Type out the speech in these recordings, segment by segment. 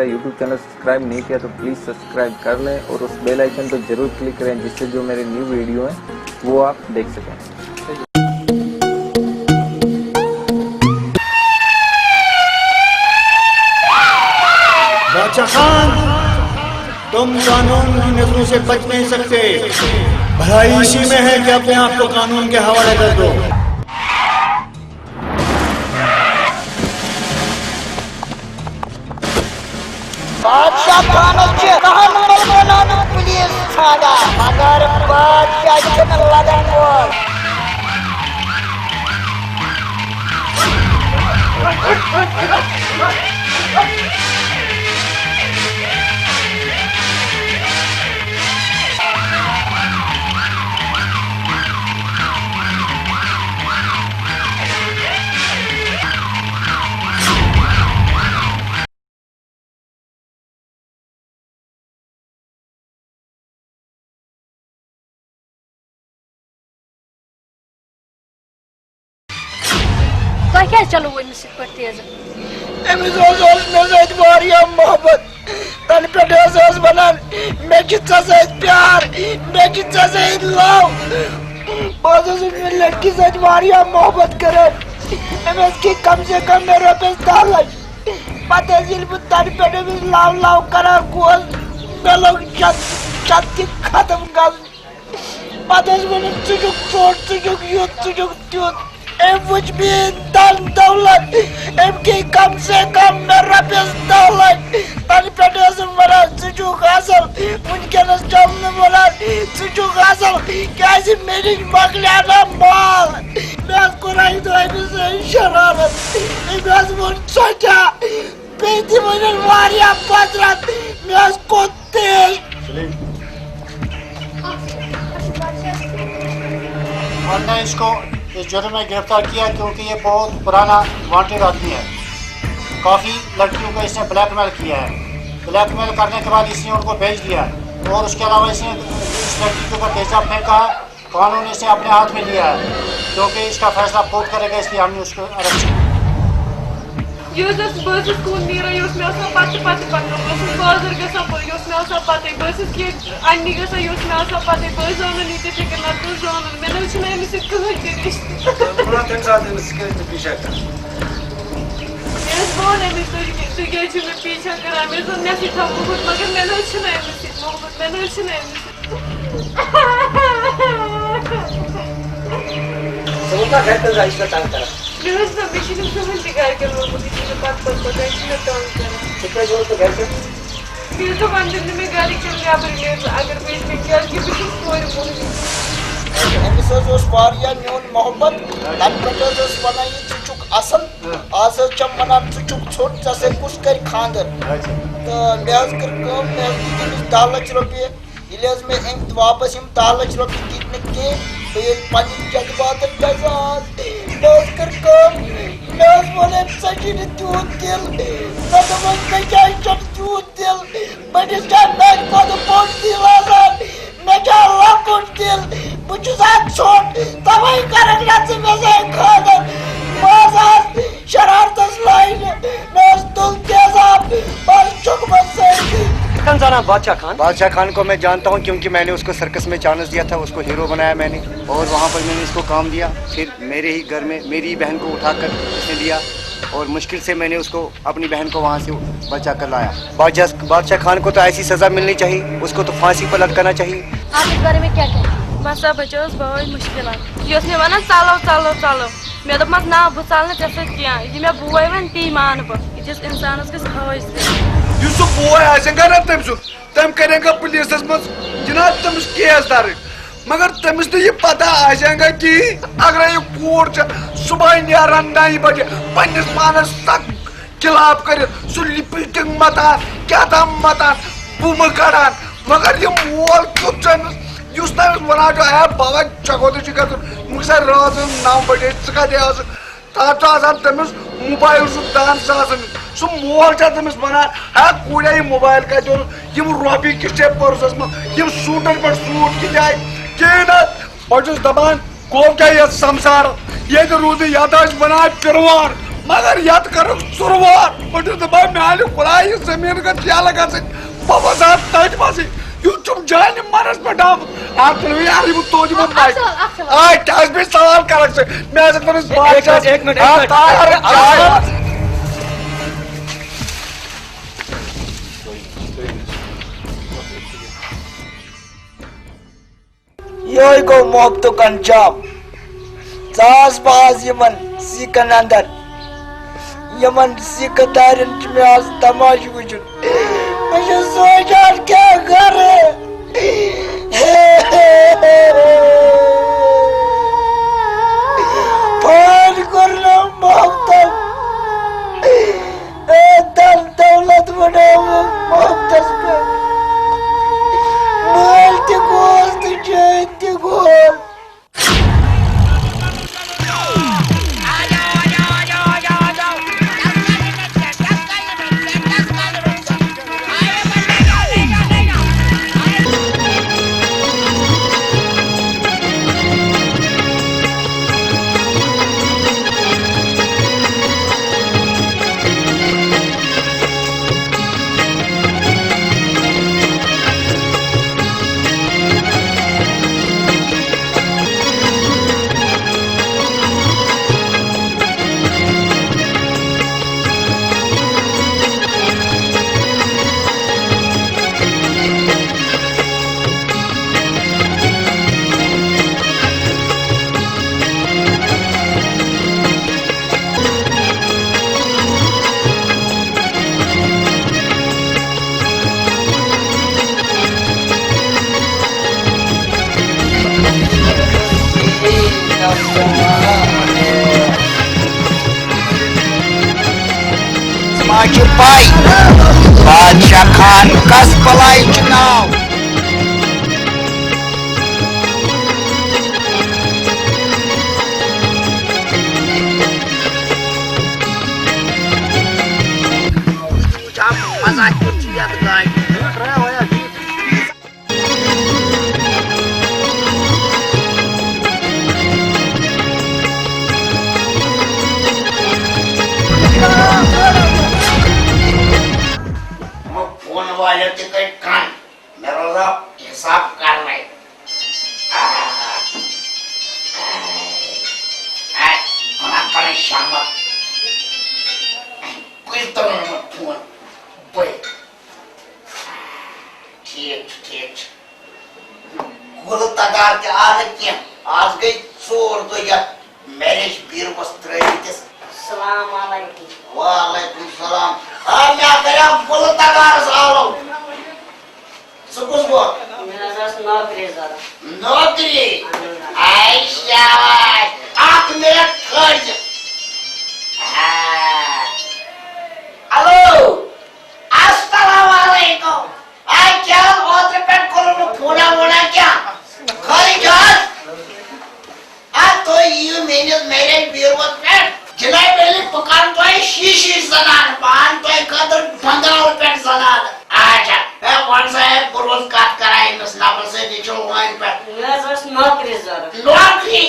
YouTube channel subscribe नहीं किया तो प्लीज़ सब्सक्राइब कर लें और उस बेल आइकन पर ज़रूर क्लिक करें जिससे जो मेरे न्यू वीडियो हैं वो आप देख सकें। बादशाह खान, तुम कानून की नजरों से बच नहीं सकते। भलाई इसी में है कि अपने आप को कानून के हवाले कर दो। बादशाह खानाचे 10 नंबर बनाना प्लीज सादा मगर बादशाह चैनल लगांगोर क्या चलो वो मिस पर तेज मोहब्बत तन पे बनान मैं कितना से प्यार मैं कितना से लव में लड़की से वारिया मोहब्बत करे इसकी कम से कम मेरे पे पते जिल तन पे भी लाव करा गोल मैं लोग चत की खत्म कर पते में तुझुक युद्ध which means दौलत इनकी कम से कम मेरा पेश दौलत तनी प्रदेश बना सुजुक हासिल उनके नस्ल में बोला सुजुक हासिल कैसे मेरी मगलियाना माल मैं को नहीं तो ऐसे शरारत मैं वो सोचा बेटी मुझे वारिया पत्रत मैं उसको तेज वरना इसको इस जुर्म में गिरफ्तार किया क्योंकि ये बहुत पुराना वांटेड आदमी है। काफ़ी लड़कियों को इसने ब्लैकमेल किया है। ब्लैकमेल करने के बाद इसने उनको भेज दिया और उसके अलावा इसने इस लड़की के ऊपर तेजाब फेंका है। कानून इसे अपने हाथ में लिया है क्योंकि इसका फैसला कोर्ट करेगा, इसलिए हमने उसको अरेस्ट किया। मोहब्बत असल आज मनान छोट से कुछ कर खानदर तो मैं 10 लाख रुपये में वापस 10 लाख रुपये दिखने के पन्नी जज्बात बोले सचिन दूध दिल दूध दिल बड़े दिल मैं क्या लकुट दिल बुझात छोट तवई करना से मैं खादर मजाज शरारत लाइन नस तुल तेजाब बस चुक बस जाना बादशाह खान को मैं जानता हूँ क्योंकि मैंने उसको सर्कस में चांस दिया था, उसको हीरो बनाया मैंने और वहाँ पर मैंने इसको काम दिया। फिर मेरे ही घर में मेरी बहन को उठाकर उसने दिया और मुश्किल से मैंने उसको अपनी बहन को वहाँ से बचा कर लाया। बादशाह खान को तो ऐसी सज़ा मिलनी चाहिए, उसको तो फांसी पर लटकाना चाहिए। आप इस बारे में क्या कहेंगे? मसा बचोस बहुत मुश्किल है ये वन चलो मे दोप ना बह चल क्या मे बोय वन ती मान बह इस इंसान तम करेगा पुलिस मज जनाब तमिस केस दर्ज मगर तमिस तो ये पता आएगा कि अगर ये कोर सुबह नारान 9 बजे पन्निस पानस तक खिलाफ कर लिपिटिंग मतान क्या तम मतान बुम कड़ान मगर ये मोल क्यों तमिस वन है बाबा चको तो रात 9 बजे तक तमिस मोबाइल सह मोल तमिस वन है कूड़ा मोबाइल का रोपी किस पर्सस मं सूटन पे सूट कि कहीं बहुत दपान गो क्या ये संसार ये रूद ये बना पिरवार मगर याद करो सुरवार बट दबा मेल खुलाई जमीन का क्या लगा से बाबा साहब ताज पासे यू तुम जान मरस पटाम आप तो यार ये तो जो भाई आ टाइस भी सवाल कर से मैं ऐसे तो इस बात एक minute Yoi go mob to kanjam. Zaz baz yaman sikan andar. Yaman sikadarin chmias tamash wujud. Mujhe sochar kya kare? Phone karna mohabtat. Dal dawlat banao mohabtat pe. Mal te gost te gol. Maju pai, bacakan kas pelai cenau. आज गई चोर तो या marriage बीर वस्त्र अस्सलाम वालेकुम। वालेकुम सलाम आ मैं करा बोल तगार सालो सुकुस गो मेरा दस नौकरी जरा नौकरी आई शाबाश आप मेरा खर्च हेलो अस्सलाम वालेकुम आ क्या और रिपेट करो फोड़ा मोड़ा क्या खरी जान आ तो यू मेरे बीर वस्त्र जिलाई पहले पकान तो है शीशी जनान पान तो है कदर 15 रुपए जनान अच्छा मैं कौन सा है पुरुष काट कराए मसला पर से नीचे वाइन पे मेरा दस नौकरी जरा नौकरी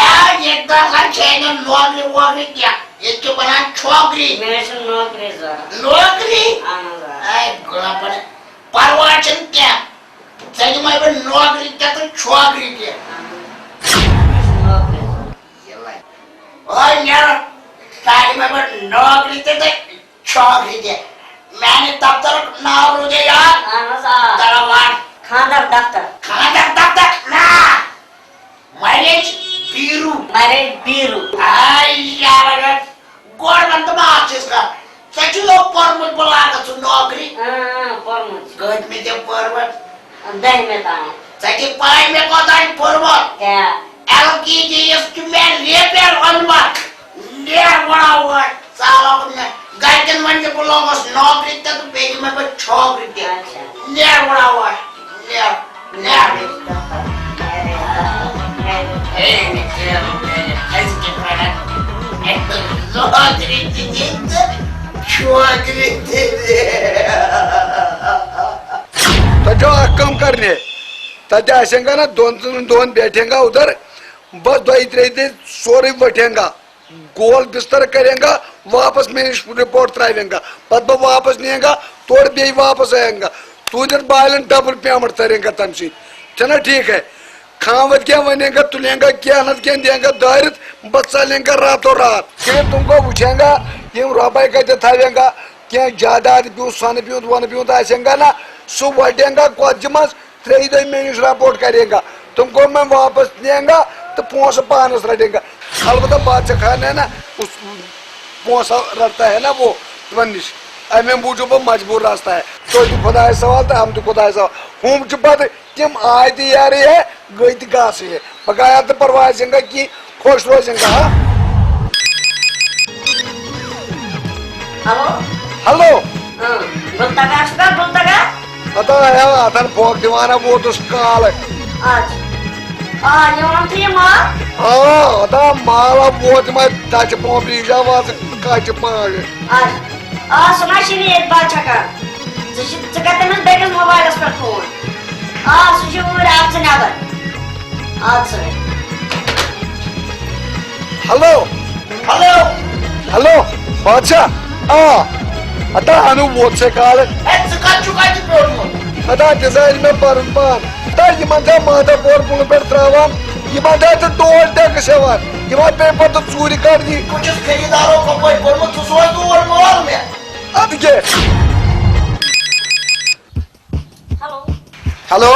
आज एक दफा चैन नौकरी क्या ये तो बना छोकरी मेरे से नौकरी जरा नौकरी आना आई गुना पर परवाचन क्या सही में वो नौकरी क्या तो छोकरी क्या और यार सारी में बट नौकरी ते छोकरी दे मैंने दफ्तर नाम रुझे यार दरबार खानदार दफ्तर ना मैरिज बीरू आई यार गवर्नमेंट में आचेस का सच्ची लोग परमिट बुला कर सुन नौकरी परमिट गज में दे परमिट दही में ताए सच्ची पाई में को दाई परमिट क्या LKGS to man repair on what? Near 1 hour. Salah ne. Gaiten man ke belong us nokri ta to page mein par chokri ke. Near 1 hour. Near. Hey, ऐसे के प्रोडक्ट एक तो नौकरी दे चौकरी दे तो जो कम करने तथा ऐसेगा ना दोन बैठेगा उधर बस दो इतने सोरे बैठेगा गोल बिस्तर करेगा, वापस मैं रिपोर्ट त्रावेंगा, पद बह वापस निएगा, तोड़ बे वापस आएगा, तू दिन बालन डबल पेमेंट तरेगा तम सी, चना ठीक है। खावत क्या बनेगा, तुलेगा क्या नत क्या देगा दारित, बच्चा लेगा रातों रात। क्या तुमको पूछेगा ये रुपये का थावेगा, क्या जायदाद पीऊ सन पीऊ वन पीऊ आसेगा ना, सु वटेगा कोच मज 3 दिन में रिपोर्ट करेगा, तुमको मैं वापस देगा तो पोस पानस रटेगा। अलबत्ता बादशाह खान है ना, उस पोसा रटता है ना वो वनिश, अमे मूजूब मजबूर रास्ता है। तो खुदा सवाल तो हम तो खुदा सवाल हम चुपा तम आय तैयारी है गई तो गास है बकाया तो परवाह संगा कि खुश रोजेंगा। Halo? Hello Belum taga suka, belum taga? पता है अथन फोक दीवाना वो तो काल आज ini orang terima. हाँ अदा माला वो मैं ताज पोपी जावाज काच पाग आज सुना sini bacakan. Sekarang teman bagus mobile smartphone. Sudah mulai absen apa? Absen. Hello hello hello बादशाह अदा अनु वो से काल चुका चुका की प्रॉब्लम अदा डिजाइन में परंपान अदा ये मंजा माता पोर पुल पर त्रावान ये मंजा तो टोल टैग सेवान ये मंजा पेपर तो चोरी कर दी कुछ खरीदारों को कोई प्रॉब्लम तो सोच दो और मोबाइल में अब ये Halo. हेलो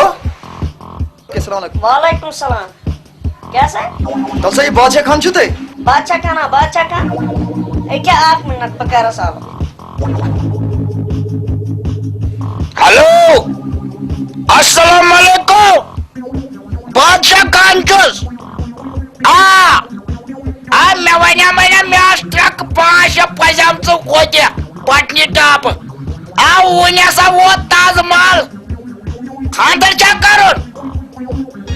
अस्सलाम वालेकुम। Waalaikumsalam. कैसा है? कल से बादशाह खान छुते Baca kan? क्या 8 मिनट पकारा साहब। हेलो अस्सलाम वालेकुम बादशाह कांचुस मैं वना मैं ट्रक 5 पजाम होते पटनी टाप वन वो ताज माल खानदर क्या करुन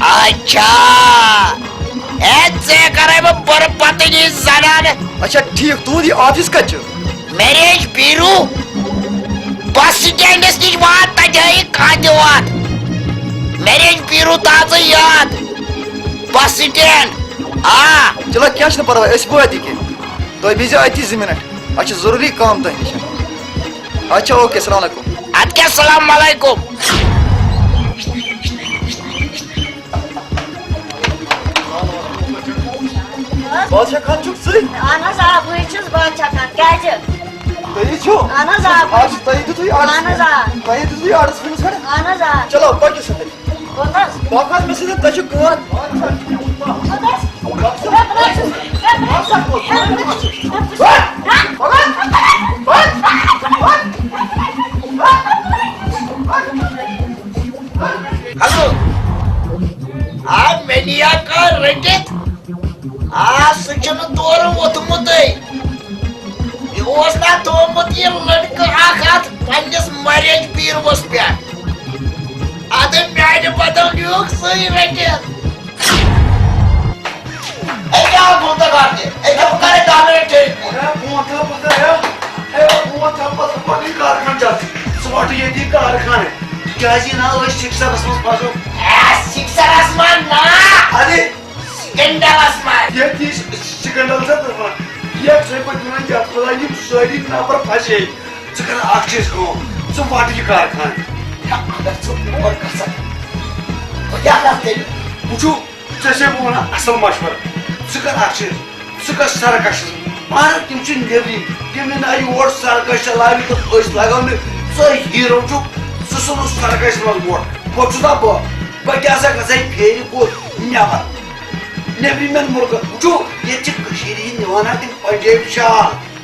अच्छा करे बर पत्नी जनान अच्छा ठीक तू ये ऑफिस का मेरे बीरू बस स्टैंडस नश वात तजाई कांद वात मेरे बीरू ताज याद बस स्टैंड चलो क्या परवाह वात के तुम बीज अति 2 मिनट अच्छा जरूरी काम तुम नश अच्छा ओके अस्सलाम वालेकुम अद क्या सलाम वालेकुम बादशाह खान चुक सही Ana साहब वो चीज baca kan क्या है? तई छो Ana साहब आज तई तो तई Ana साहब तई तो तई आर्डर फिनिश कर Ana साहब चलो बाकी से Bondas बाकात में से तशु कर हेलो मेनिया का रंजित सचन तौर वोतमुत यह ना थोमुत यह लड़का पन्नस मैरेज ब्यूरोस पे अद म्यान बदल नुक सही रटित क्या बोलता करते क्या करे दाने थे मोटा पता है मोटा पता बड़ी कारखान जाती स्मार्ट ये दी कारखान है क्या जी ना वो शिक्षा बस पासो शिक्षा आसमान ना अरे स्कैंडल आसमान ये चीज स्कैंडल से तो ये से पर ना जात पता ये सारी ना पर फंसे चकर आग चीज को जो वाटी की कारखान और कसम क्या करते पूछो जैसे वो ना असल मशवरा चकर आग चीज चकर सरकश मार तुम ची नेवरी तुम ना ये और सरकश लावी तो ओस लगाओ ने सो हीरो जो सुसुनु सरकश मल बोट पोचुदा बो क्या सा कसै फेरी को न्यावा नेवरी में मुर्गा जो ये चिक कशीरी निवाना के पंजाब शाह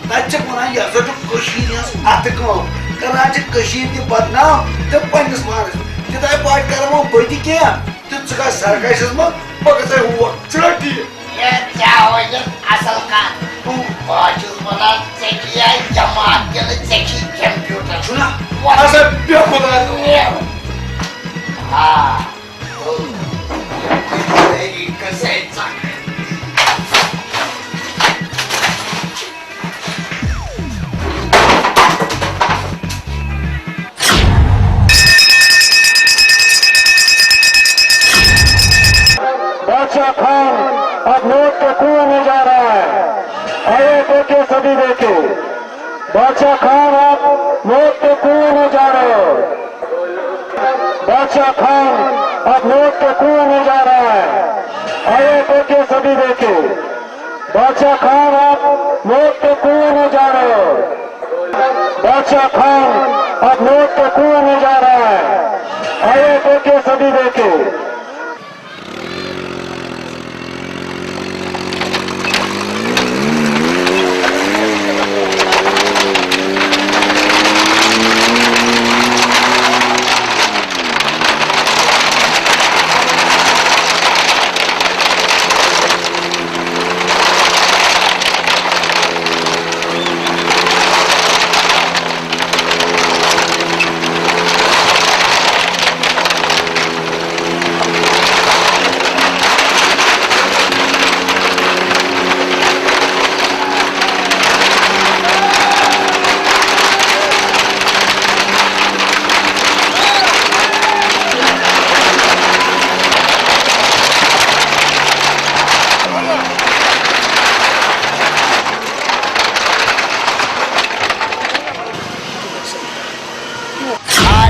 तच्चे कोना या जो कशीरी आतको कराची कशीर की बदनाम तो पंडित मार कितना पार्ट करमो बड़ी क्या तो चुका सरकश में पकड़े हुआ चढ़ती ये क्या हो ये असल का तू बाजू बना चेकिया जमात के लिए चेकी कंप्यूटर सुना ऐसे क्या खुदा हाँ तेरी कैसे चक बादशाह खान अब नोट के कुएं में जा रहा है। बादशाह खान आप नोट के कुएं में जा रहे हो। बादशाह खान अब नोट के कुएं में जा रहा है। आइए देखिए, सभी देखिए, बादशाह खान आप नोट के कुएं में जा रहे हो। बादशाह खान अब नोट के कुएं में जा रहा है। आइए देखिए, सभी देखिए।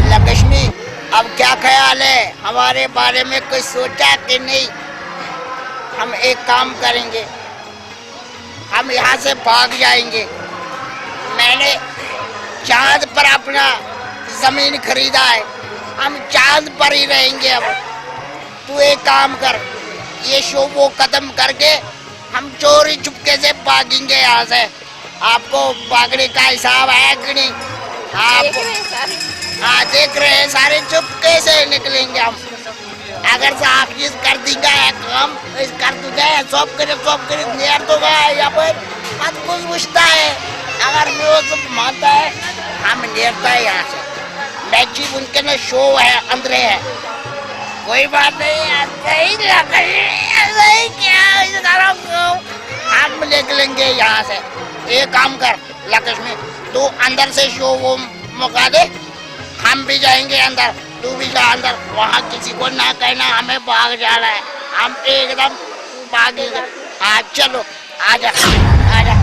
लक्ष्मी, अब क्या ख्याल है, हमारे बारे में कुछ सोचा कि नहीं? हम एक काम करेंगे, हम यहाँ से भाग जाएंगे। मैंने चांद पर अपना जमीन खरीदा है, हम चांद पर ही रहेंगे। अब तू एक काम कर, ये शो वो खत्म करके हम चोरी चुपके से भागेंगे यहाँ से। आपको भागने का हिसाब है कि नहीं? हाँ, देख रहे हैं, सारे चुपके से निकलेंगे हम। अगर साहब ये कर देगा काम, इस कर दूंगा, सब करे नियर तो गया यहाँ पर मत कुछ पूछता है। अगर वो सब मानता है, हम नियरता है यहाँ से। मैची उनके ना शो है, अंदर है, कोई बात नहीं। सही लग सही क्या हम निकलेंगे यहाँ से। एक काम कर लक्ष्मी, तू अंदर से शो वो मुका दे, हम भी जाएंगे अंदर, तू भी जा अंदर। वहाँ किसी को ना कहना हमें भाग जाना है, हम एकदम भागेंगे। हाँ चलो, आजा आजा।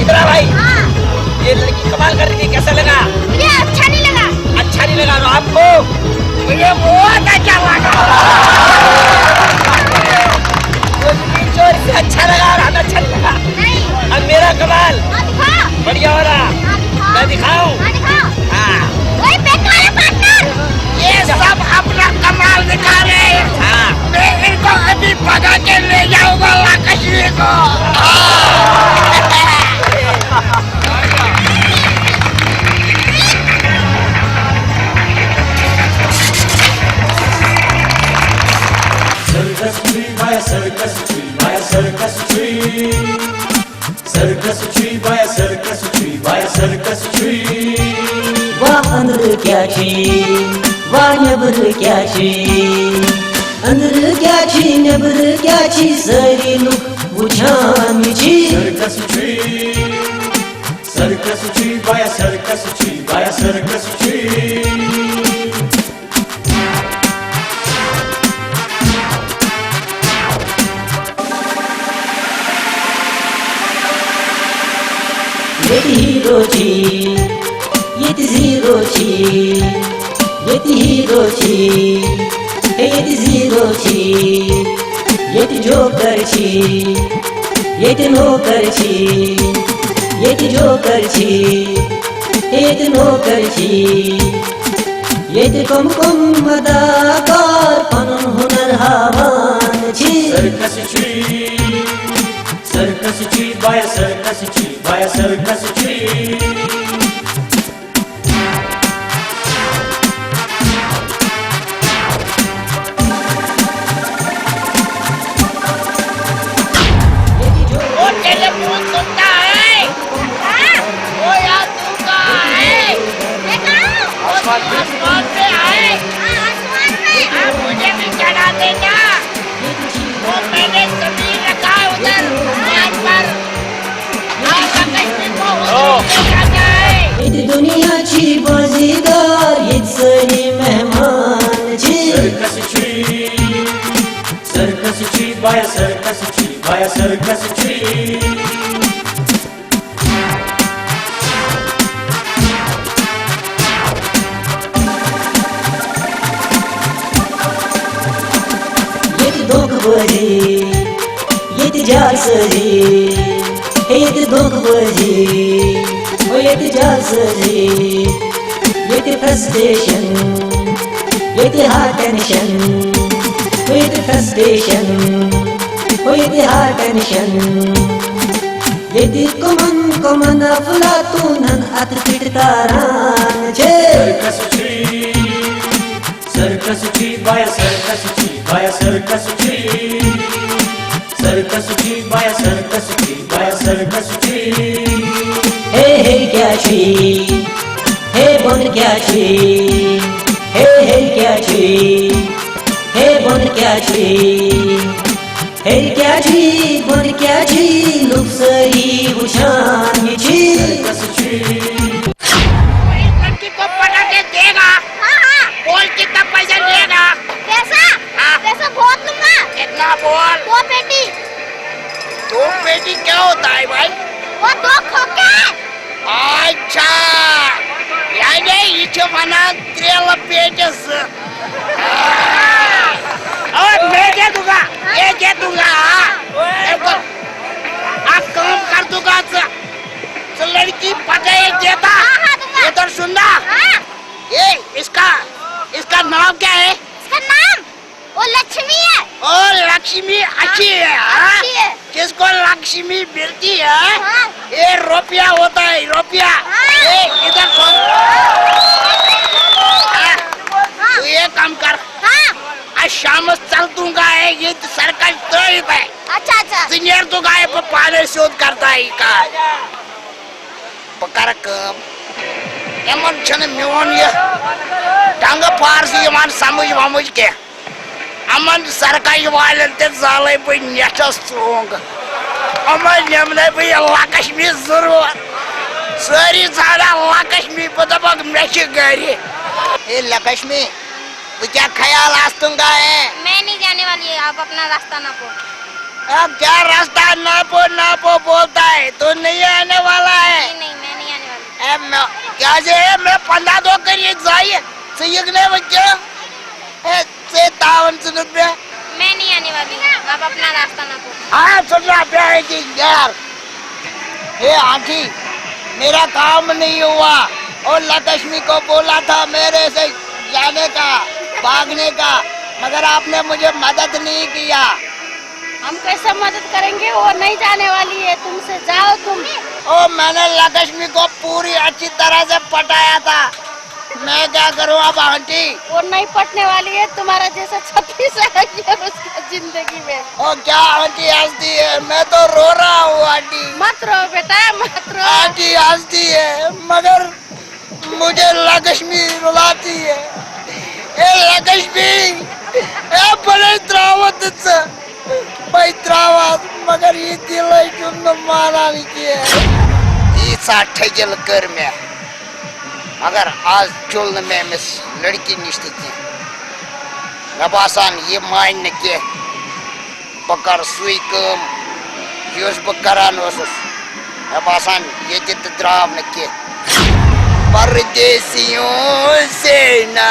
भाई, ये लड़की कमाल कर रही है, कैसा लगा? मुझे अच्छा नहीं लगा। अच्छा नहीं लगा तो आपको? मुझे वो दिखाऊं? हाँ दिखाओ। हाँ। वही पेट वाला पार्टनर। ये सब अपना कमाल दिखा रहे हैं। हाँ। मैं इनको अभी भगा के ले जाऊंगा लाकश्मी को। Circus tree by a circus tree by a circus tree. Circus tree by a circus tree by a circus tree. Vah anır kyachi, vah nebr kyachi. Anır kyachi, nebr kyachi, sari luk vuchan michi. Circus tree. Circus tree by a circus tree by a circus tree. Yeti hero chi, yeti zero chi, yeti hero chi, hey yeti zero chi, yeti joker chi, yeti noker chi, yeti joker chi, hey yeti noker chi, yeti kum madakar fanun hunar havan chi. Circus tree. Circus tree by a circus tree by a circus tree. वो telephone सुनता है? वो यार तू कहाँ है? वो आसमान पे है। हाँ, मुझे भी चढ़ा देना। वो मैंने जमीन रखा है उधर वहाँ पर। हाँ, लाकश्मी को उधर ले जाना है। Yedi dünyaçı bazidar, yetsani mehmançı. Circus tree. Circus tree by a circus tree by a circus tree. Yedi dokbazi, yedi jalsazi, yedi dokbazi, o yedi jalsazi, yedi frustration, yedi high tension, o yedi frustration, o yedi high tension, yedi common aflatunan atpit taranche. Circus tree. Circus tree by a circus tree by a circus tree. Circus tree by a circus tree by a circus tree. Hey hey kyachi, hey bon kyachi, hey hey kyachi, hey bon kyachi, hey kyachi, bon kyachi, look sari ushan michi. Circus tree. इस लड़की को पटा के देगा। बोल कितना पैसा लेगा? पैसा? हाँ। पैसा बहुत लूंगा। कितना बोल? 2 पेटी। 2 पेटी क्या होता है भाई? वो 2 खोखे। अच्छा, यानी इसे बना 3 पेटीस। और मैं दे दूंगा, ये दे दूंगा। देखो, आप काम कर दूंगा तो लड़की पता देता। इधर सुनना। ये इसका नाम क्या है? इसका नाम वो लक्ष्मी है। और लक्ष्मी अच्छी है, हाँ? अच्छी है। किसको लक्ष्मी मिलती है? हाँ। ये रुपया होता है, रुपया। ये इधर सुन। तू ये काम कर। आज शाम चल दूंगा है, ये सरकार तो ही है। अच्छा अच्छा। सीनियर तो गाय पर पाले शोध करता है का। पकार कम। एमन छने मिवन ये टांग फारसी एमन समझ के अमन सरकारी वाले ते जाले पे नेटा सोंग अमन नेमने पे लाकश्मी जरूर सारी सारा लाकश्मी पतबक मेच गरी ए लाकश्मी वो क्या ख्याल आस्तुंगा है? मैं नहीं जाने वाली है, आप अपना रास्ता नापो। अब क्या रास्ता नापो बोलता है, तो नहीं आने वाला है? नहीं मैं नहीं आने वाली। क्या जे मैं 15 दो करिए जाइए सही बच्चे से तावन सुन पे मैं नहीं आने वाली, आप अपना रास्ता नापो। हाँ सुन रहा प्यारे की यार। ये आंटी मेरा काम नहीं हुआ और लक्ष्मी को बोला था मेरे से जाने का, भागने का, मगर आपने मुझे मदद नहीं किया। हम कैसे मदद करेंगे, वो नहीं जाने वाली है तुमसे, जाओ तुम। ओ मैंने लक्ष्मी को पूरी अच्छी तरह से पटाया था, मैं क्या करूं अब आंटी? वो नहीं पटने वाली है, तुम्हारा जैसा 36 है उसकी जिंदगी में। ओ क्या आंटी हंसती है, मैं तो रो रहा हूँ आंटी। मत रो बेटा, मत रो। आंटी हंसती है मगर मुझे लक्ष्मी रुलाती है। ए लक्ष्मी, ए बड़े त्रावत से भाई त्रावत, मगर ये दिल तुमने माना नहीं किया। ईसा ठगल कर मैं, मगर आज चुल में मिस लड़की निश्चित है। मैं बासान ये मान न के बकर सुई कम युस बकरान वसुस। मैं बासान ये जित द्राव न के परदेसियों से ना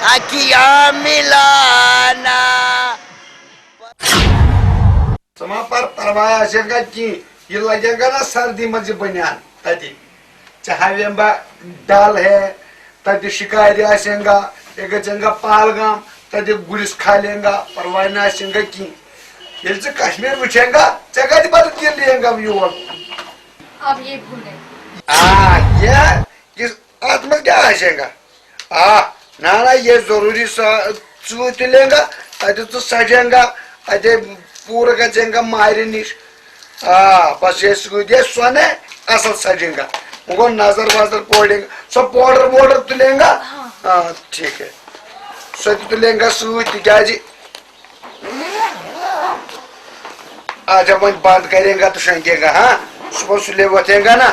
आखिया मिलाना। समा पर परवाह आसेगा कि ये लगेगा ना सर्दी मज बनियान तति चाहेंबा डाल है तति शिकारी आसेगा एक जंगा पालगाम तति गुलिस खा लेगा परवाह ना आसेगा कि ये से कश्मीर बुझेगा जगह दी बात के लेगा व्यूअर। अब ये भूल गए। ये किस आत्मा क्या आसेगा ना ये जरूरी सूत लेगा तति तो सजेगा अजय पूरा का जेंगा मारे निश बस ये सुधे सोने असल सजेगा उनको नजर वजर पड़ेगा सब पाउडर तुलेगा। ठीक है सो तुलेगा सूत क्या जी जब वो बंद करेगा तो शेंकेगा। हाँ सुबह सुले बतेगा ना।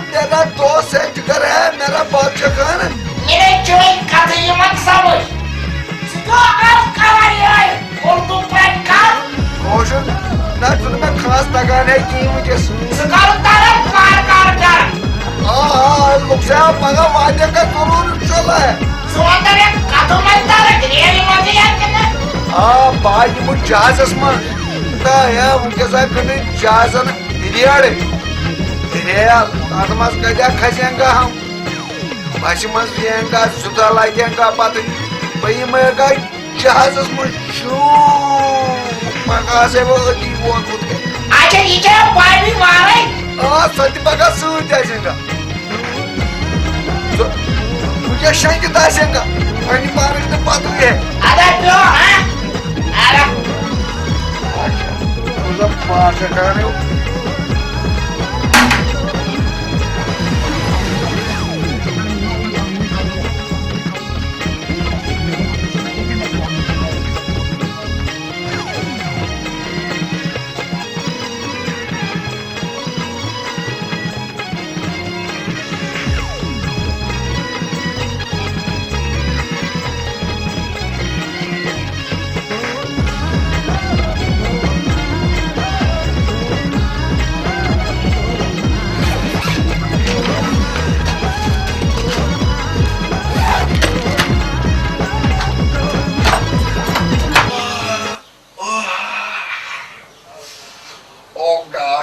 मेरा दोस्त है जिगर है मेरा बादशाह खान। मेरे चोई कथे मत समझ, तो आप कवाई उर्दू पढ़ कर रोशन ना तुमने खास तगान है कि मुझे सुकर तरफ कार लोग से मगा वादे का जरूर चला है सुंदर एक कथो में तारे ग्रेल मजे यार बाजी मुझ जहाज़ में ता है उनके साथ कने जहाज़ न दिलियाड़े दिलियाल आत्मास कजा खसेंगा हम बाशी मस लेंगा सुधा लागेंगा बात भाई मैं का जहाज़ में शू मगा से वो दी वो खुद के अच्छा ये क्या पानी मारे सत्य बगा सूट जाएगा मुझे शंक दासेंगा पानी पानी तो बात हुई है। अरे तो हाँ अरे उधर पास करने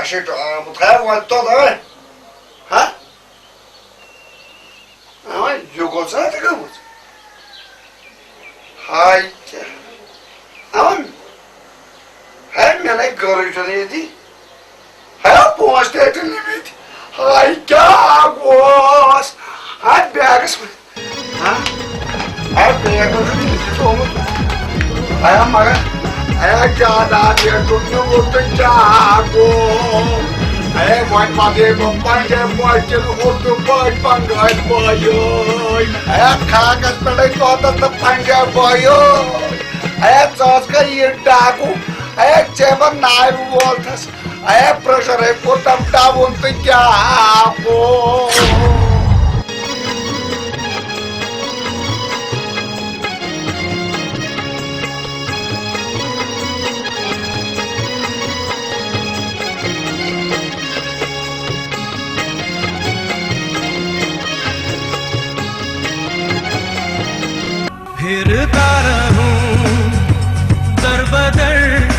shit, begrijpen wat dat hè? Huh? Nou, je gaat zo te komen. Hai, nou, hai, मैं नहीं गौरी चली थी, है पहुंचते थे लिमिट, hai क्या बॉस, hai बैग्स में, हाँ, hai बैग में तो नहीं तो मत, hai मगर ज्यादा जागो वन मगे पंजे पचल उर्दू पच पंगज बयो खागज पे तो पंजा बयो चस का ये डाकू चेबर नार बोलथस प्रेशर को तब डाबुन तो क्या आपको फिरता रहूं दर बदर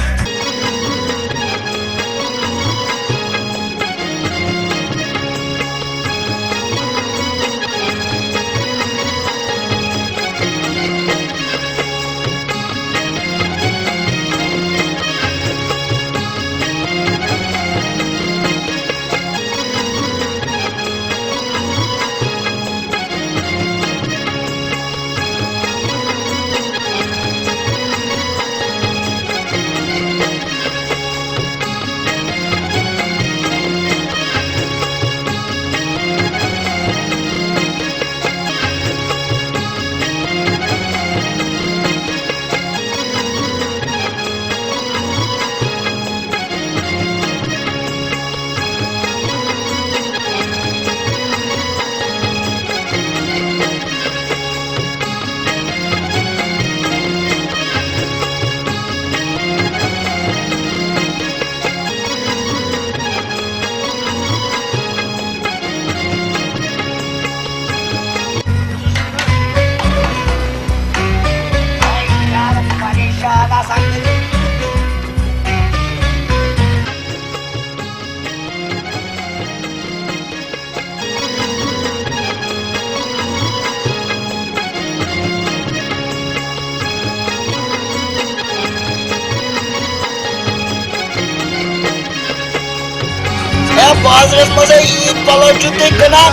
बाजरस मजे ईद पलो जुते कना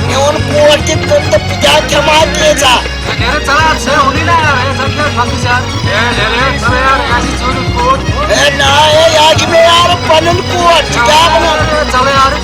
न्यून कोट के कन तो पिजा जमा के जा नेरे चला से होनी ना यार सबके फांसी यार नेरे चला यार काशी चोरी कोट ना आज में यार पलन कोट क्या बना चला यार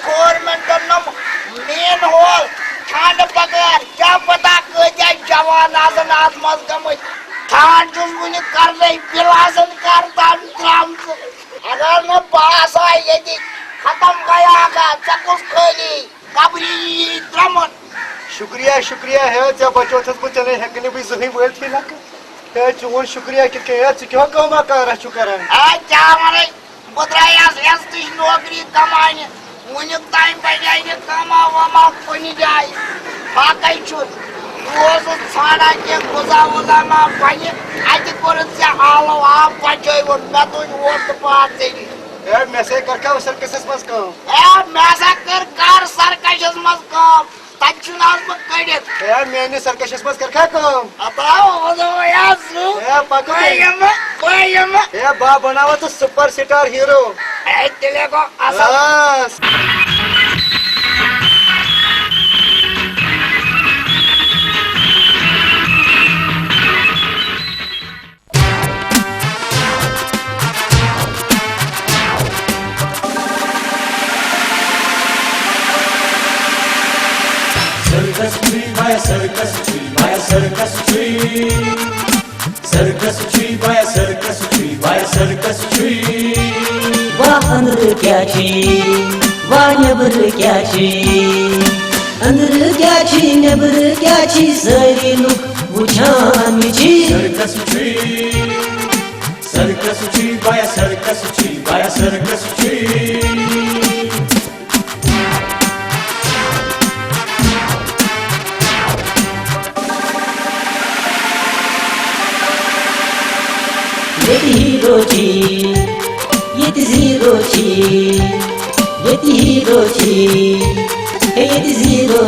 गवर्नमेंट मेन हॉल ठंड बगैर क्या पता जवान आज मज गम ठंड वन कर बिलासन कर अगर न पास आए ये खत्म गया चकुस खोली कबरी द्रमन शुक्रिया शुक्रिया है जब बच्चों से कुछ नहीं है कि भी सही बोल थी ना है चुन शुक्रिया कि क्या क्यों कमा कर शुक्र है क्या मारे बदरायास एस्टिश नौकरी कमाने उन्हें टाइम पे जाए कमा वमा कोनी जाए बाकी छुट रोज साड़ा के गुजा गुजा ना पाए आज कोरत से आलो आप बचाए वो मैं तो वोट पास देगी यार मैसे करके सर किसस मस काम मैसे कर सरकशस मस काम तचुनास मत कड़ित यार मैंने सरकशस मस करके काम अबाओ वो यार सु कोयम ए बा बनावा तो सुपर स्टार हीरो ए तेरे को आसा Circus tree by a circus tree by a circus tree. Circus tree by a circus tree by a circus tree. Wah andr kya chi, wah nebr kya chi. Andr kya chi, nebr kya chi, sari look वुछान circus बाया circus hero ये zero hero ये zero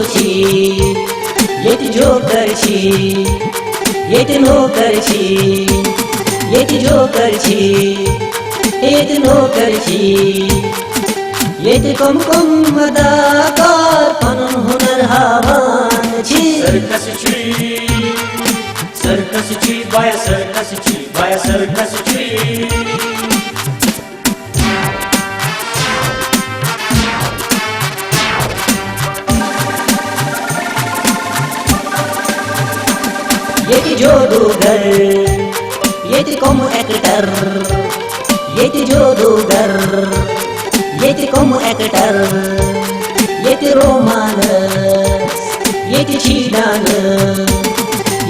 ये joker ये नौकर ये joker ये नौकर ये कम अदाकार फन हुनर हावान सर्कस बाया सर्कस ये जोदूगर ये कम एक्टर ये जोदूगर ये कम एक्टर ये रोमानस ये चीडान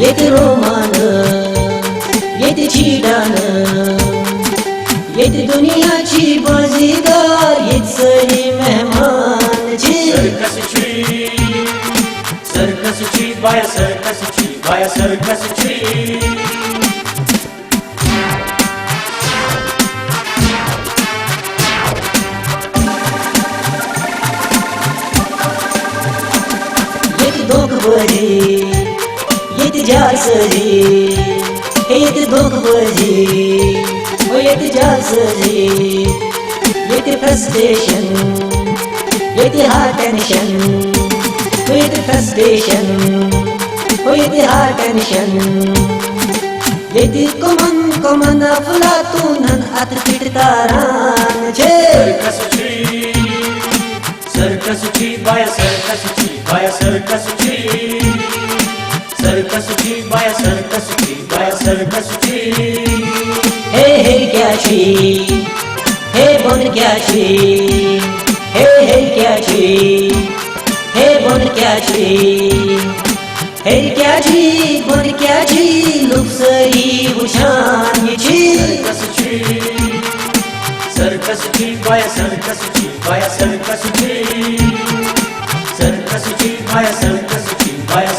ये रोमानस ये चीडान ये दुनियाची बाजीगार ये सरी मेहमान सर्कस बाया सर्कस ये दोख बजी ये जासजी ये दोख बजी ये जासजी ये फ्रस्ट्रेशन ये हार्ट टेंशन ये फ्रस्ट्रेशन ये हार्ट टेंशन ये कमन अफलातून अत पिटकारान सर्कस बाया सर्कस बाया सर्कस हे क्या छी हे बोन क्या छी हे क्या छी हे बोन क्या छी हे क्या छी बोन क्या छी लुक सही उछान सर्कस बाया सर्कस बाया सर्कस बाया सर्कस बाया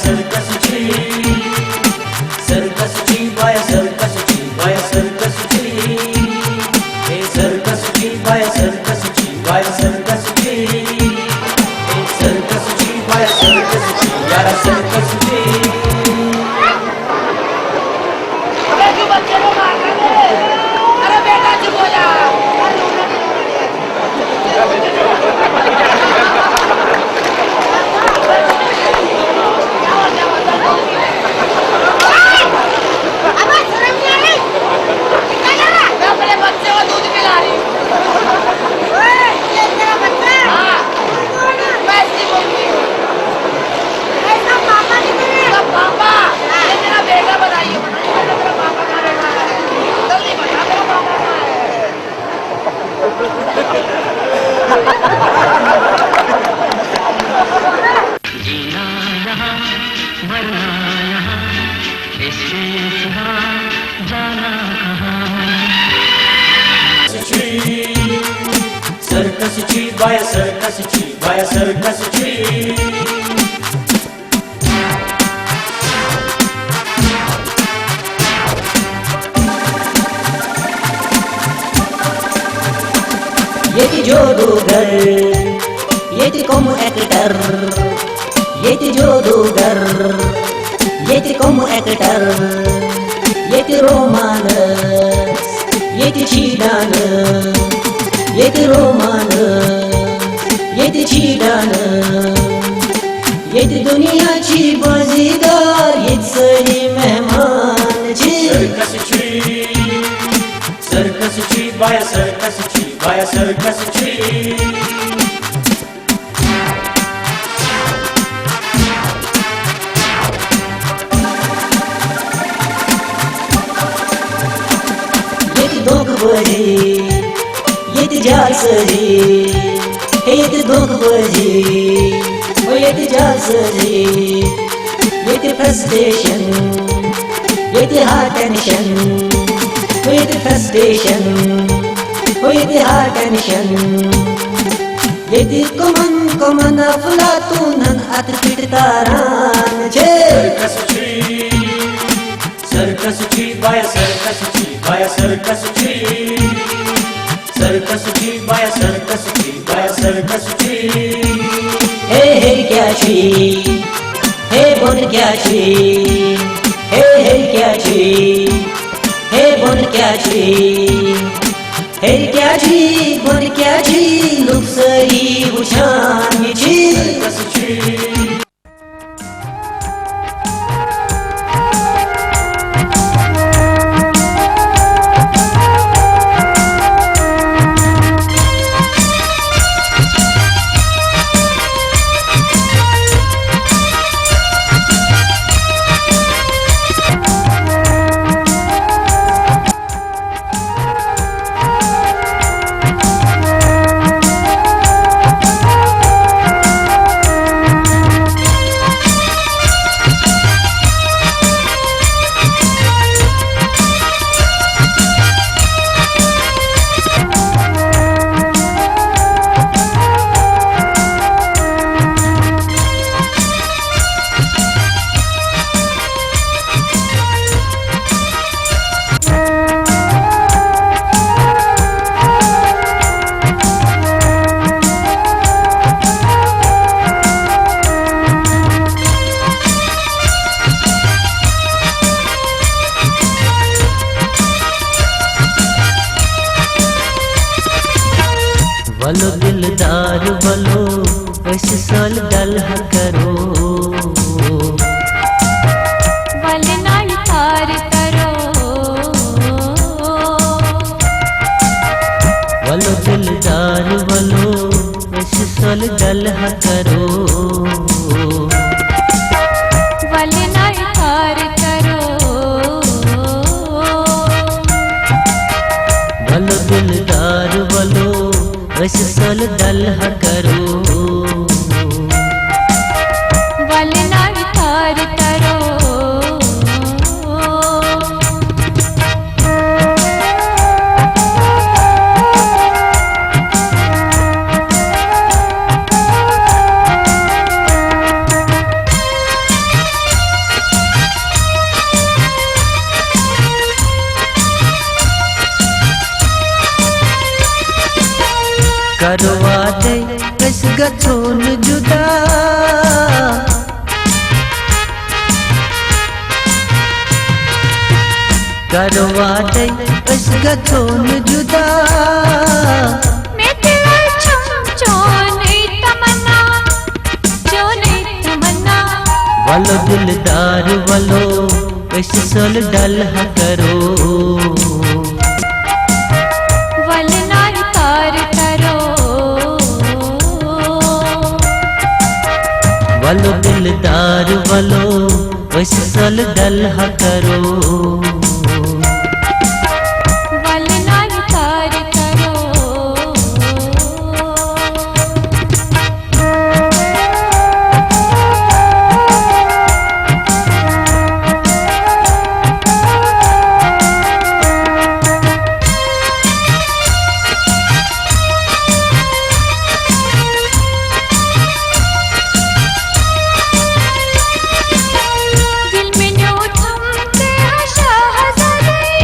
सर्कस बाया सर्कस बाया सर्कस हे सर्कस बाया सर्कस बाया सर्कस हे सर्कस बाया सर्कस यारा सर्कस अरे बेटा जी बोला बाया सर्कस ये जोदूगर ये कम एक्टर ये जोदूगर ये कम एक्टर ये रोमानस ये चीडान ये रोमानस ये चीडान ये दुनियाची बाजीगार ये सरी मेहमान सर्कस बाया सर्कस बाया सर्कस ये दोख बजी ये जासजी ये दोख बजी ये जासजी Yeti frustration, yeti heart tension, yeti frustration, yeti heart tension. Yeti common aflatunan at pititaran che. Circus tree, by a circus tree, by a circus tree. Circus tree, by a circus tree, by a circus tree. Hey hey kya tree, hey bon kya tree, hey hey kya tree, hey bon kya tree, hey kya tree, bon kya tree, look sari ushan tree. Circus tree. वलो दिलदार वलो ऐसे साल डलह करो वल नाल तार करो वलो दिलदार वलो ऐसे साल डलह करो वल नाल तार करो वलो दिलदार वलो ऐसे साल डलह करो वल नाल तार करो करवा दे कस गथोन जुदा करवा दे कस गथोन जुदा मैं तेरा चोने तमन्ना वलो दिलदार वलो कस साल डलह करो वल नाल तार करो वलो दिलदार वलो ऐसे साल डलह करो वल नाल तार करो दिल में न्यू थमते आशा हज़ारे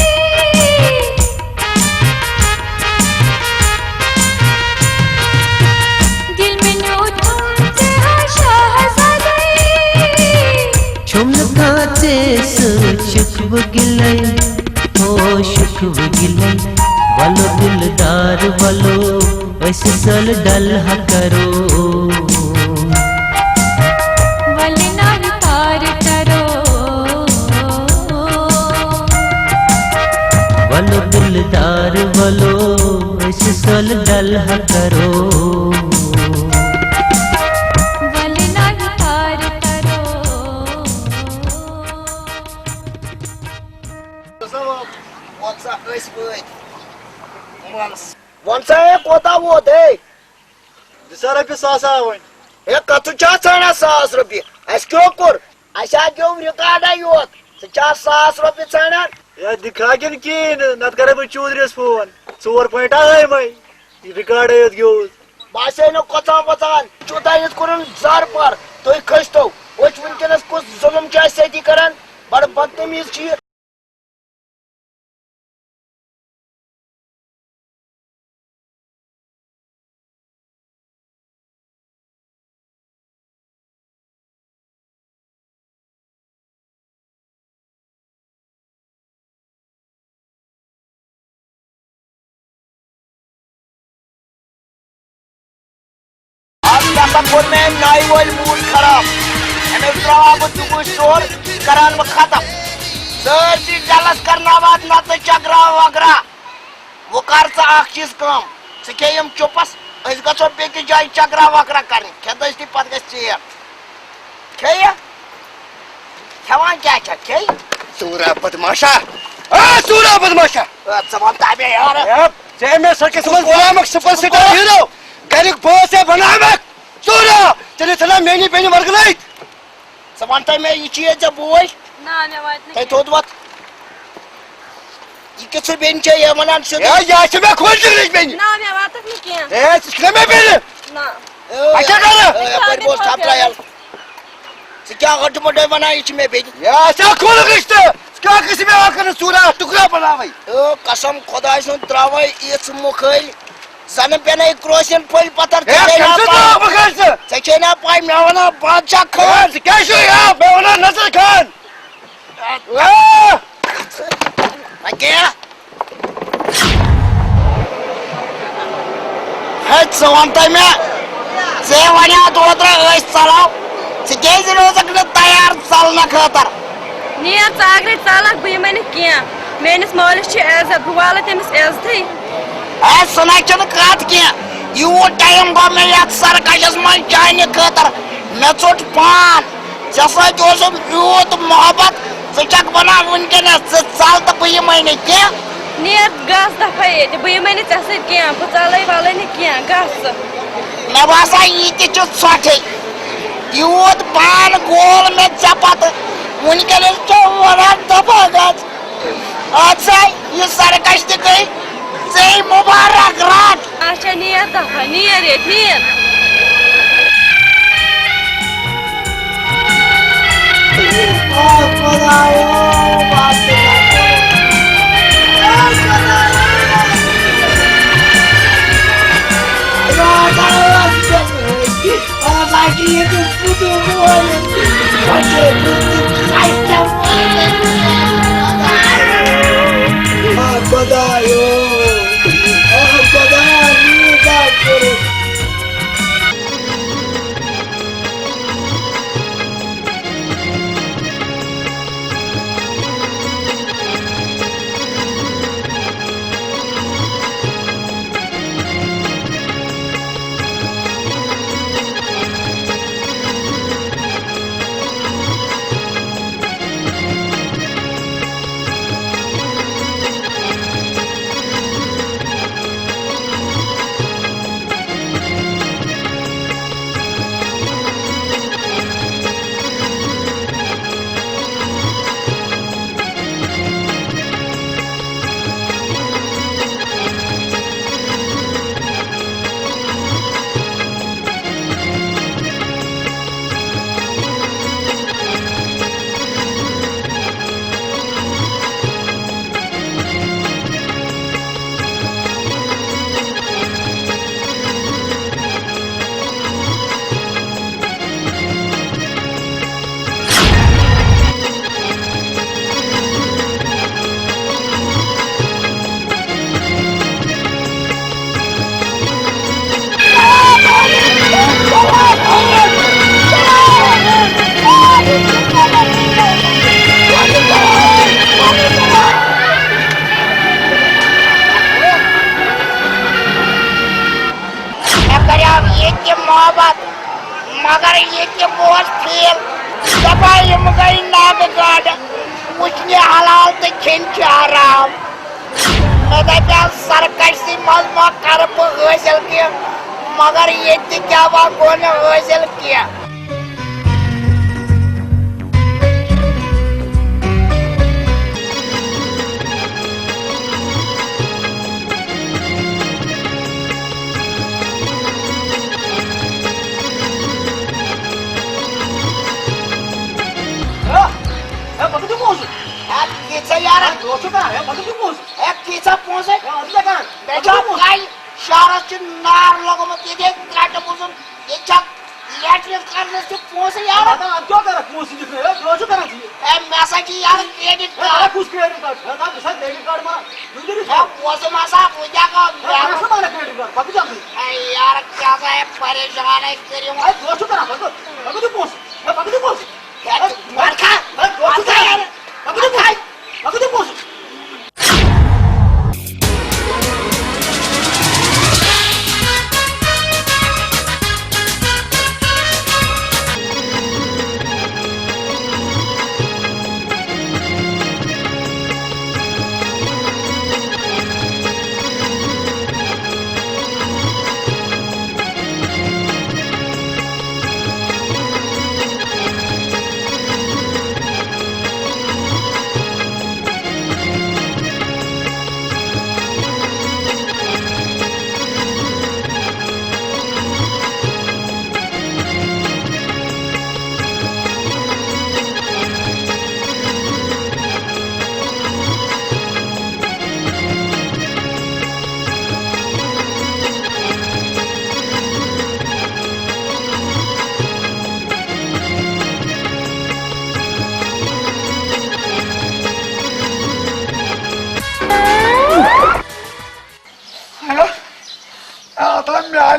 दिल में न्यू थमते आशा हज़ारे शुम्न काचे शुक्ब गिले हो शुक्ब गिले वलो दिलदार वलो ऐसे साल डलह करो वल नाल तार करो वलो दिलदार वलो ऐसे साल डलह करो वल नाल तार करो वन सा कोता वो दे Sir, if you saw one, एक कथु चा 100 रुपये अस क्यों कोर अच्छा क्यों रिकॉर्ड है योत ₹1,000 ाना या दिखा किन नत करे बह चौधरीस फोन 4.8 मै रिकॉर्ड गो बासे न कचान वचान चुतान कुन जर पर तुम खस्तो वनकस कुछ जुलम सती कर बड़ बदतमीज कोर में नाई वाल मूड खराब शोर करान बह खत्म सरसी जलस करना नत चकरा वगरा वो कर चीज कम खे चुपस गो बेस जाए चकरा वकरा कर खेत पे चेर खे खेवान क्या खे सूरा बदमाशा सूरा बदमाशा वन तबे यार सुपरस्टार हीरो गरिक बोस बनामक सूरा चले चला मेनी पेनी वर्गलाइत वन मे यह चीज बोल तै थोद वत यह किस बेन वन मे खोल बेन क्या गटमट वन यह मे बेन खोल क्या किस सूरा टुकड़ा बनावे कसम खुदा सुन त्राव इस मुखल जन पेन क्रोसिन फल पतर चे ना पाई मे वन बादशाह खान मे वन नजर खान क्या वन मे वन ओतर चलो रोजक तैयार चलने खतर नीर अगर चलक बह मन कह मेस मालिस इज्जत बह वाल तमिस इज्जत सुना कत कह यूत टाइम गो मे ये सरकस मन चाने खतर मे चोट पान सत यूत मोहब्बत चक बना वनकस चल तो बह मन कह नीर गस दफा ये बह मन कह बह चल वल कह गस मे बसान यह ोटे यूत पान गोल मे ऐ पे वनकस वन दफा गज यह सरकस गई से मुबारक रात अच्छा नीर दफा नीर ये नीर मगर ये बहुत फेल दफा गई नाग गाड़ वुचने हलाल तो खेन हराम मे दपा सरकस मज मा कर हासिल कह मगर ये क्या गो हासिल कह यार दोस्तों का है मतलब क्यों पोस एक कीसा पोस है देखा बेटा काल शारच नार लोगों में ये देख त्राट पोस ये चक लैट्रिन करने से पोस है यार अब क्या कर पोस दिख रहे हो रोज करना चाहिए ए मैसेज यार क्रेडिट कार्ड कुछ क्रेडिट कार्ड है ना दूसरा क्रेडिट कार्ड मारा दूसरी है पोस मासा पूजा का ऐसा मारा क्रेडिट कार्ड बाकी जानते ए यार क्या है परेशान है करियो अरे दोस्तों का बाकी पोस बाकी पोस मार खा यार बाकी पोस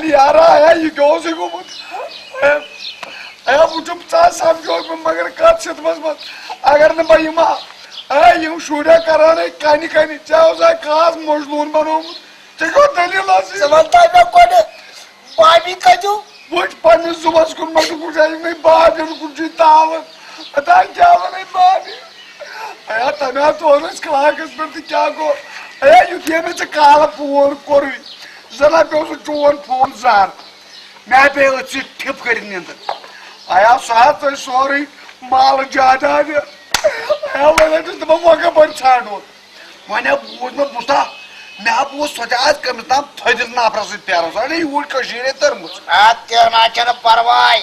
यार आया ये क्यों से को आया मुझे पचास समझो मगर कत से मत अगर न भाई माँ यम शुरा कराने कानी कानी चाहे उसे खास मजदूर बनो चलो दलील आसी समझता है मैं कौन पानी का जो वो पानी सुबह को मत कुछ आई मैं बाहर जब कुछ जीताव पता क्या बने पानी आया तना तो उस क्लास पर क्या को आया युद्ध में से काला पूर कोरी जना पे उस चोन फोन जार मैं पे उसी ठिप कर निंद आया साथ तो सॉरी माल ज्यादा है आया मैंने तो तुम मौका पर छाड़ो मैंने बोझ में बुता मैं आप वो सजाज करता फैजल ना प्रसिद्ध प्यारो सारे यूट का शीरे तरमुस आत्य नाचन परवाई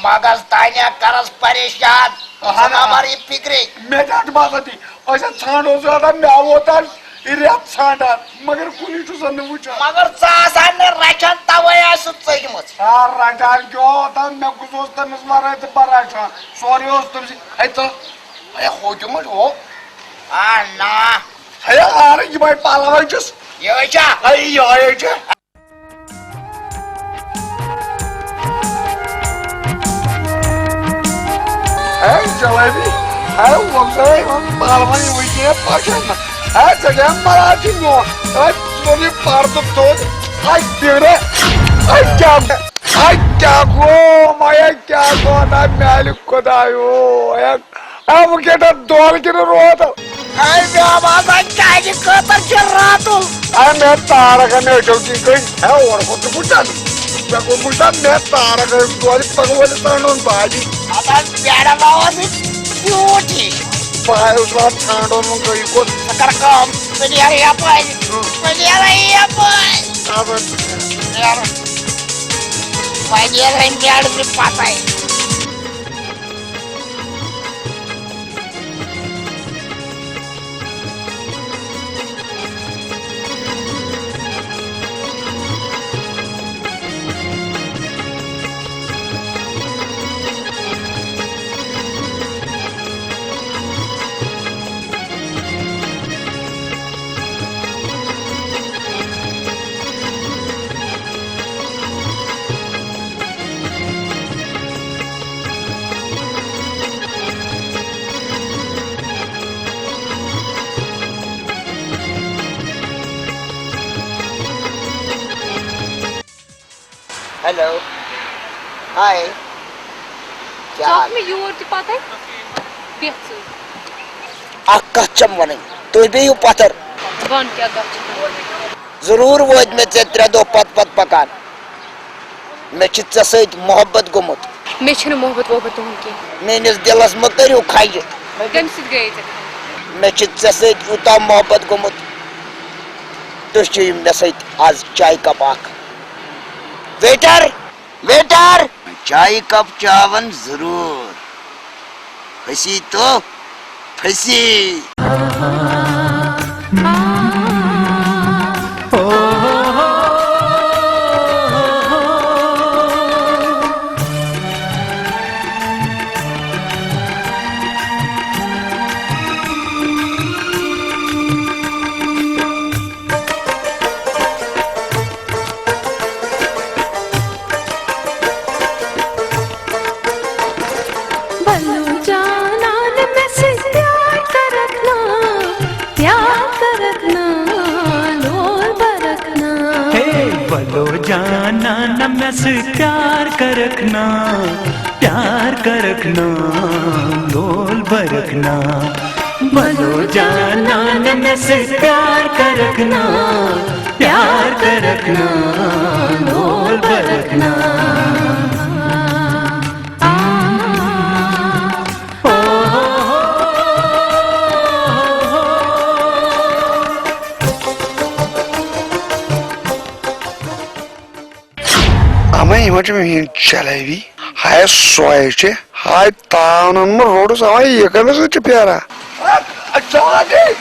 मगज तान्या करस परेशान हमारी फिक्रे मैं जाट बात थी ऐसा छाड़ो ज्यादा मैं आवता इरियात छाड़ा मगर कुनी तो सन मुचा मगर सासान ने रचन तवया सुत्सई मत यार रचन क्यों था मैं कुछ दोस्त मिस मारा तो बराचा सॉरी दोस्त तुम है तो ए हो जो मत हो ना है यार ये भाई पाला जस ये जा आई ये जा है जलेबी है वो गए हम पाला में हुई है पाशन है जगह मराठी नो है सोनी पार तो आई तेरे आई क्या को माया क्या को ना मालिक को दायो अब के तो दौड़ के रोता आई बाबा क्या जी कतर चल रहा तू आई मैं तारा का नहीं चौकी कहीं है और को तो पूछा मैं को पूछा मैं तारा का दौड़ पकवान तानों बाजी आता प्यारा बाबा से क्यूटी पाए उस बात तानों में कोई को कर काम बढ़िया है apa अब यार बढ़िया है यार भी पता है हेलो हाय क्या चौक में यूर की पाता है बेहतर अक्का चमवने तो भी यू पत्थर वन क्या कर जरूर वो में तेरे दो पत पकान मैं चित्त से मोहब्बत गुमुत मैं छन मोहब्बत की मेनिस दिलस में करियो खाइए कम से गए थे मैं चित्त से उता मोहब्बत गुमुत तो चीम में से आज चाय का पाक वेटर वेटर चाय कप चावन जरूर फंसी तो फंसी मैं से प्यार कर रखना, प्यार कर रखना, लोल बरखना। बलो जाना मैं से प्यार कर रखना, प्यार कर रखना, लोल बरखना। Ama imajım çelebi. Hay soyçe. Hay tanım rodu sama yakamız uçu piyara. Açala de.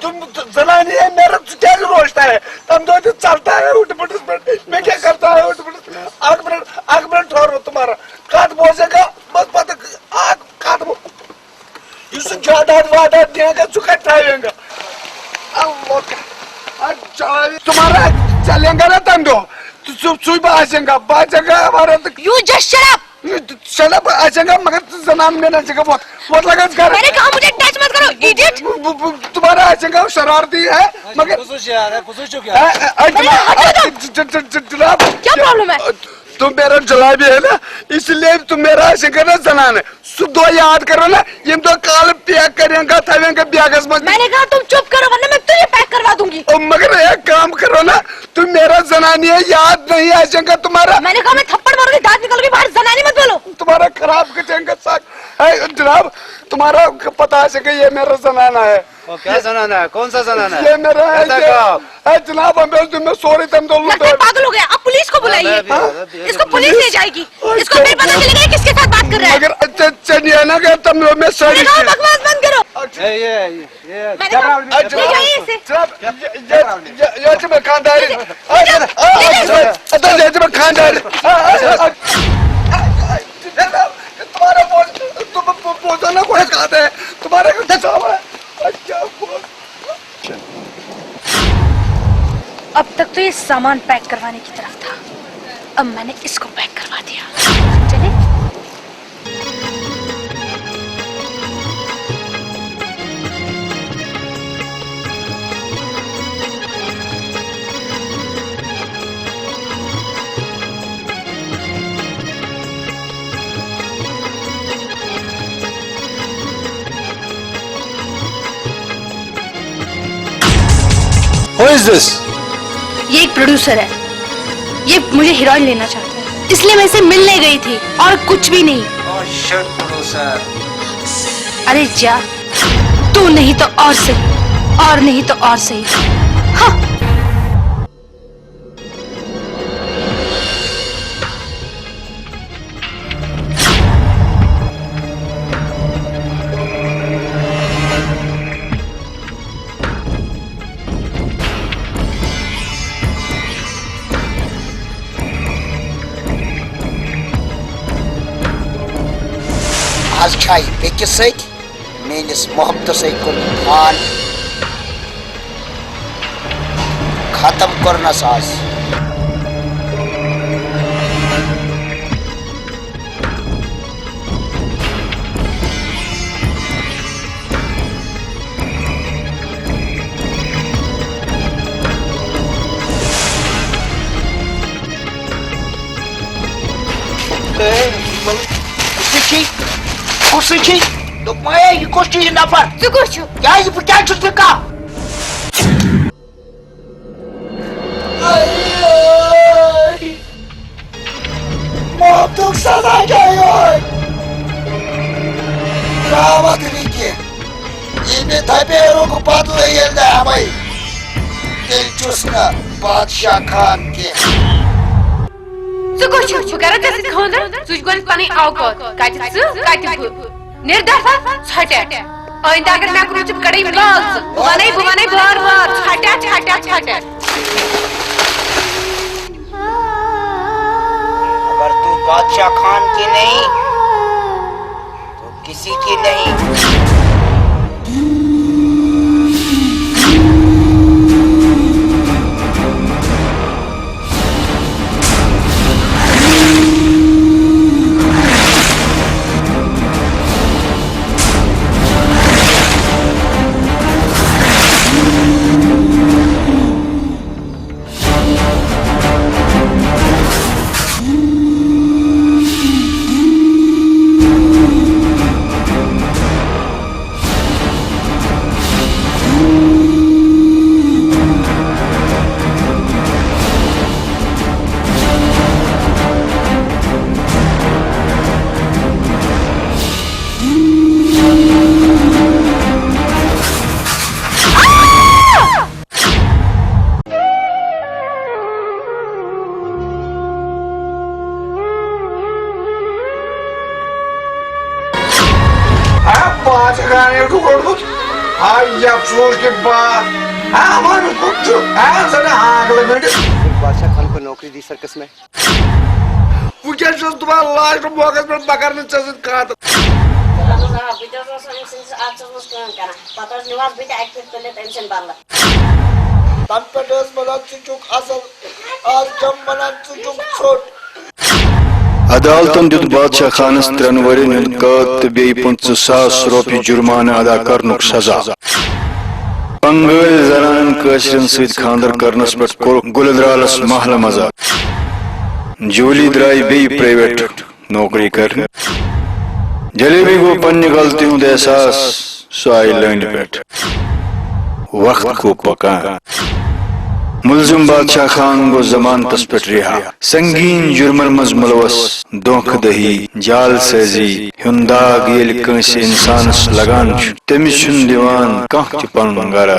तुम जनानी है, मेरा क्या रोशता है, तुम दो दिन चलता है उठ पुट, मैं क्या करता है उठ पुट, 8 मिनट ठहरो तुम्हारा काट बोझेगा बस पता आग काट बो इस जादाद वादाद देगा चुका टाइमेगा तुम्हारा चलेंगे ना तुम दो सुई बाजेगा हमारा You just shut up! शराब आएगा मगर जनान में ना जगह बहुत लगा कर मैंने कहा मुझे टच मत करो, इडियट! तुम्हारा आएगा शरारती है मगर जनाब क्या प्रॉब्लम है? तुम मेरा जलाबी है ना, इसलिए तुम मेरा आएगा ना जनान है। दो याद करो ना, ये तो काल पैक करेंगे थावेंगे ब्यागस में। मैंने कहा तुम चुप करो वरना मैं तुझे पैक करवा दूंगी। मगर एक काम करो ना, तुम मेरा जनानी है, याद नहीं आएगा तुम्हारा। मैंने कहा मैं थप्पड़ मारूंगी, दांत निकल के बाहर, जनानी मत बोलो। तुम्हारा खराब कचेंगे साग। जनाब तुम्हारा पता है ये मेरा जनाना है। क्या जनाना है? कौन सा जनाना है? ये मेरा है जनाब, मैं सॉरी तुम तो पागल हो गया, आप पुलिस को बुलाइए। इसको पुलिस ले जाएगी, इसको फिर पता चलेगा किसके साथ बात कर रहा है। मगर चलिए ना कि तुम मैं सॉरी बकवास बंद करो। ये जब खानदार तुम्हारा तुम ना कोई खाते है तुम्हारे अब तक तो ये सामान पैक करवाने की तरफ था, अब मैंने इसको पैक करवा दिया। चले? Who is this? ये एक प्रोड्यूसर है, ये मुझे हीरोइन लेना चाहता है, इसलिए मैं इसे मिलने गई थी और कुछ भी नहीं। अरे जा, तू नहीं तो और सही, और नहीं तो और सही। हाँ। आज छाई बेकिस सत मेनिस मोहब्बत कुन खत्म करनस आज। Kusuci, dokmaya yıkoştu nafar. Yıkoştu. Ya bu gel çocukla. Mabduk sana geliyor. Rahat ki. İlmi tabi okupatlı yerde amay. Dilçusna Badşah Khan ki. Su kara tesi khandır, suçgol pani avkot. Kaçı su, kaçı bu. Nirdasa, çater. Aynda agar मैं कुछ कड़ी लाल बुवाने बार छाटा। अगर तू बादशाह खान की नहीं तो किसी की नहीं। पानी को कोड हाँ ये अफसोस के बाद हाँ मन कुछ हाँ सदा हाँ अगले मिनट बादशाह खान को नौकरी दी सर्कस में वो क्या चीज़ तुम्हारा लास्ट मौके पर पकड़ने चाहिए कहाँ तक अदालतन दुत बादशाह खानस 3 वरियन हुंद कैद तो बेयि 50,000 रुपये जुर्माना अदा करनुक सजा। पंगल जनान काशिरन सहित खानदर करनस पे गुलद्रालस महल मजा। जूली द्राई बेयि प्राइवेट नौकरी कर। जलेबी गो पन्नी गलती हुंद एहसास सो आई लैंड पेट वक्त को पका। मुलजिम बादशाह खान गो जमानतस पे रिहा। संगीन जुर्मन मज मुलवस धोख दही जाल साजी हुंदाग येल कंस इंसानस लगान तमिस दिवान कह पन गर।